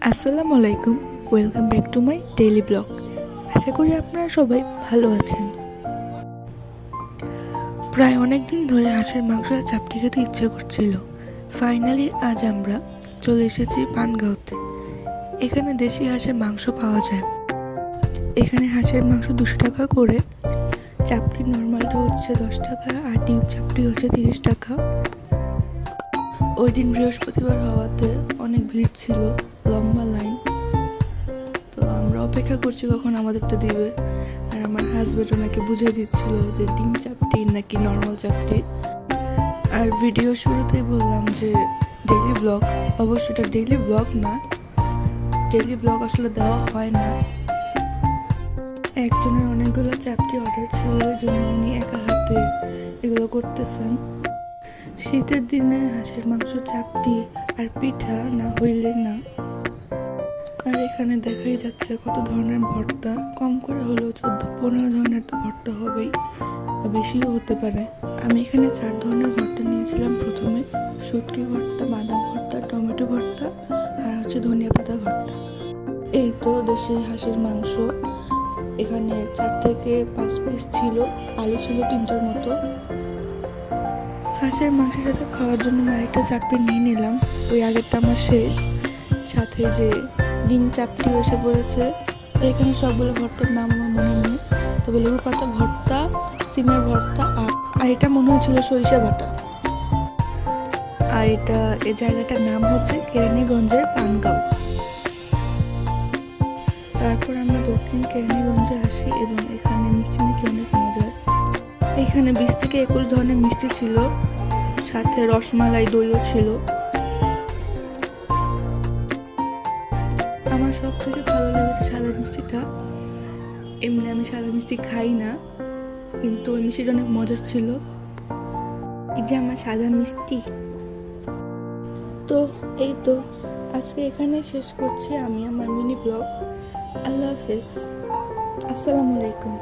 আসসালামু আলাইকুম, welcome back to my daily blog. আশা করি আপনারা সবাই ভালো আছেন। প্রায় অনেক দিন ধরে হাঁসের মাংস আর চাপটি খেতে ইচ্ছে করছিল। ফাইনালি আজ আমরা চলে এসেছি পানগাঁওতে। এখানে দেশি হাঁসের মাংস পাওয়া যায়। এখানে হাঁসের মাংস 200 টাকা করে, চাপটি নর্মালটা হচ্ছে 10 টাকা আর ডিম চাপটি হচ্ছে 30 টাকা। ওই দিন বৃহস্পতিবার হওয়াতে অনেক ভিড় ছিল, লম্বা লাইন। তো আমরা অপেক্ষা করছি কখন আমাদেরটা দিবে। আর আমার হাজব্যান্ড ওনাকে বুঝিয়ে দিচ্ছিল যে ডিম চাপটি নাকি নর্মাল চাপটি। আর ভিডিও শুরুতেই বললাম যে ডেইলি ব্লগ, অবশ্য এটা ডেইলি ব্লগ না, ডেইলি ব্লগ আসলে দেওয়া হয় না। একজনের অনেকগুলো চাপটি অর্ডার ছিল, ওই জন্য উনি একা হাতে এগুলো করতেছেন। শীতের দিনে হাঁসের মাংস, চাপটি আর পিঠা না হইলে না। আর এখানে দেখাই যাচ্ছে কত ধরনের ভর্তা, কম করে হলেও 14-15 ধরনের তো ভর্তা হবেই, বা বেশিও হতে পারে। আমি এখানে 4 ধরনের ভর্তা নিয়েছিলাম। প্রথমে শুটকি ভর্তা, বাদাম ভর্তা, টমেটো ভর্তা আর হচ্ছে ধনিয়া পাতা ভর্তা। এই তো দেশি হাঁসের মাংস। এখানে 4 থেকে 5 পিস ছিল, আলু ছিল 3টার মতো। হাঁসের মাংসের সাথে খাওয়ার জন্য আরেকটা চাপটি নিয়ে নিলাম, ওই আগেরটা আমার শেষ। সাথে যে ডিম চাপটিও এসে পড়েছে। এখানে সবগুলো ভর্তার নাম আমার মনে নেই, তবে লেবু পাতা ভর্তা, সিমের ভর্তা আর এটা মনে হচ্ছিল সরিষা বাটা। আর এটা এই জায়গাটার নাম হচ্ছে কেরানীগঞ্জের পানগাঁও। তারপর আমরা দক্ষিণ কেরানীগঞ্জে আসি এবং এখানে মিষ্টি নাকি অনেক মজার। এখানে 20 থেকে 21 ধরনের মিষ্টি ছিল, সাথে রসমালাই, দইও ছিল। আমার সব থেকে ভালো লেগেছে সাদা মিষ্টিটা। এমনি আমি সাদা মিষ্টি খাই না, কিন্তু ওই মিষ্টিটা অনেক মজার ছিল। এই যে আমার সাদা মিষ্টি। তো এই তো আজকে এখানে শেষ করছি আমি আমার মিনি ব্লগ। আল্লাহ হাফেজ, আসসালামু আলাইকুম।